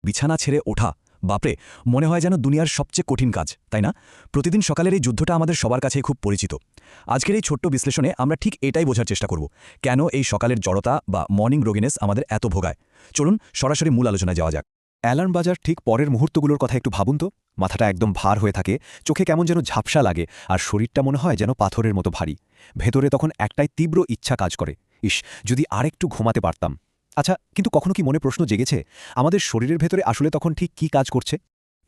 বিছানা ছেড়ে ওঠা, বাপরে, মনে হয় যেন দুনিয়ার সবচেয়ে কঠিন কাজ, তাই না? প্রতিদিন সকালের এই যুদ্ধটা আমাদের সবার কাছেই খুব পরিচিত। আজকের এই ছোট্ট বিশ্লেষণে আমরা ঠিক এটাই বোঝার চেষ্টা করব, কেন এই সকালের জড়তা বা মর্নিং রোগিনেস আমাদের এত ভোগায়। চলুন সরাসরি মূল আলোচনায় যাওয়া যাক। অ্যালার্ম বাজার ঠিক পরের মুহূর্তগুলোর কথা একটু ভাবুন তো। মাথাটা একদম ভার হয়ে থাকে, চোখে কেমন যেন ঝাপসা লাগে, আর শরীরটা মনে হয় যেন পাথরের মতো ভারী। ভেতরে তখন একটাই তীব্র ইচ্ছা কাজ করে, ইস, যদি আরেকটু ঘুমাতে পারতাম। আচ্ছা, কিন্তু কখনো কি মনে প্রশ্ন জেগেছে, আমাদের শরীরের ভেতরে আসলে তখন ঠিক কী কাজ করছে?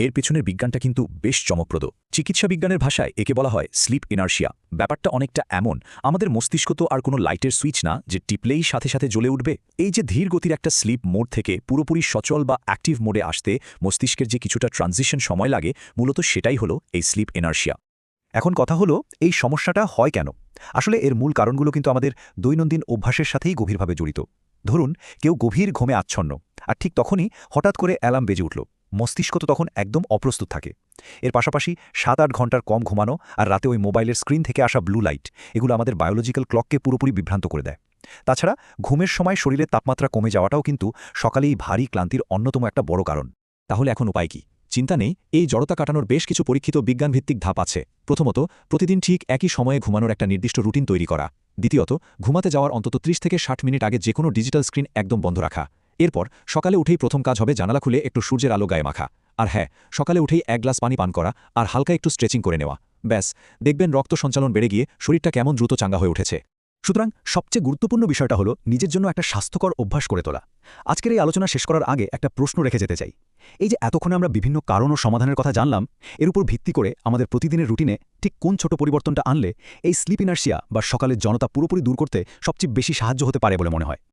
এর পেছনের বিজ্ঞানটা কিন্তু বেশ চমকপ্রদ। চিকিৎসা বিজ্ঞানের ভাষায় একে বলা হয় স্লিপ ইনার্শিয়া। ব্যাপারটা অনেকটা এমন, আমাদের মস্তিষ্ক তো আর কোনো লাইটের সুইচ না যে টিপলেই সাথে সাথে জ্বলে উঠবে। এই যে ধীর গতির একটা স্লিপ মোড থেকে পুরোপুরি সচল বা অ্যাক্টিভ মোডে আসতে মস্তিষ্কের যে কিছুটা ট্রানজিশন সময় লাগে, মূলত সেটাই হলো এই স্লিপ ইনার্শিয়া। এখন কথা হলো, এই সমস্যাটা হয় কেন? আসলে এর মূল কারণগুলো কিন্তু আমাদের দৈনন্দিন অভ্যাসের সাথেই গভীরভাবে জড়িত। ধরুন, কেউ গভীর ঘুমে আচ্ছন্ন, আর ঠিক তখনই হঠাৎ করে অ্যালার্ম বেজে উঠল। মস্তিষ্ক তো তখন একদম অপ্রস্তুত থাকে। এর পাশাপাশি ৭-৮ ঘন্টার কম ঘুমানো আর রাতে ওই মোবাইলের স্ক্রিন থেকে আসা ব্লু লাইট, এগুলো আমাদের বায়োলজিক্যাল ক্লককে পুরোপুরি বিভ্রান্ত করে দেয়। তাছাড়া ঘুমের সময় শরীরের তাপমাত্রা কমে যাওয়াটাও কিন্তু সকালেই ভারী ক্লান্তির অন্যতম একটা বড় কারণ। তাহলে এখন উপায় কি? চিন্তা নেই, এই জড়তা কাটানোর বেশ কিছু পরীক্ষিত বিজ্ঞানভিত্তিক ধাপ আছে। প্রথমত, প্রতিদিন ঠিক একই সময়ে ঘুমানোর একটা নির্দিষ্ট রুটিন তৈরি করা। দ্বিতীয়ত, ঘুমাতে যাওয়ার অন্তত ৩০ থেকে ৬০ মিনিট আগে যেকোনো ডিজিটাল স্ক্রিন একদম বন্ধ রাখা। এরপর সকালে উঠেই প্রথম কাজ হবে জানালা খুলে একটু সূর্যের আলো গায়ে মাখা। আর হ্যাঁ, সকালে উঠেই ১ গ্লাস পানি পান করা আর হালকা একটু স্ট্রেচিং করে নেওয়া। ব্যাস, দেখবেন রক্ত সঞ্চালন বেড়ে গিয়ে শরীরটা কেমন দ্রুত চাঙ্গা হয়ে উঠেছে। সুতরাং সবচেয়ে গুরুত্বপূর্ণ বিষয়টা হলো নিজের জন্য একটা স্বাস্থ্যকর অভ্যাস করে তোলা। আজকের এই আলোচনা শেষ করার আগে একটা প্রশ্ন রেখে যেতে চাই। এই যে এতক্ষণে আমরা বিভিন্ন কারণ ও সমাধানের কথা জানলাম, এর উপর ভিত্তি করে আমাদের প্রতিদিনের রুটিনে ঠিক কোন ছোট পরিবর্তনটা আনলে এই স্লিপ ইনার্শিয়া বা সকালের জনতা পুরোপুরি দূর করতে সবচেয়ে বেশি সাহায্য হতে পারে বলে মনে হয়?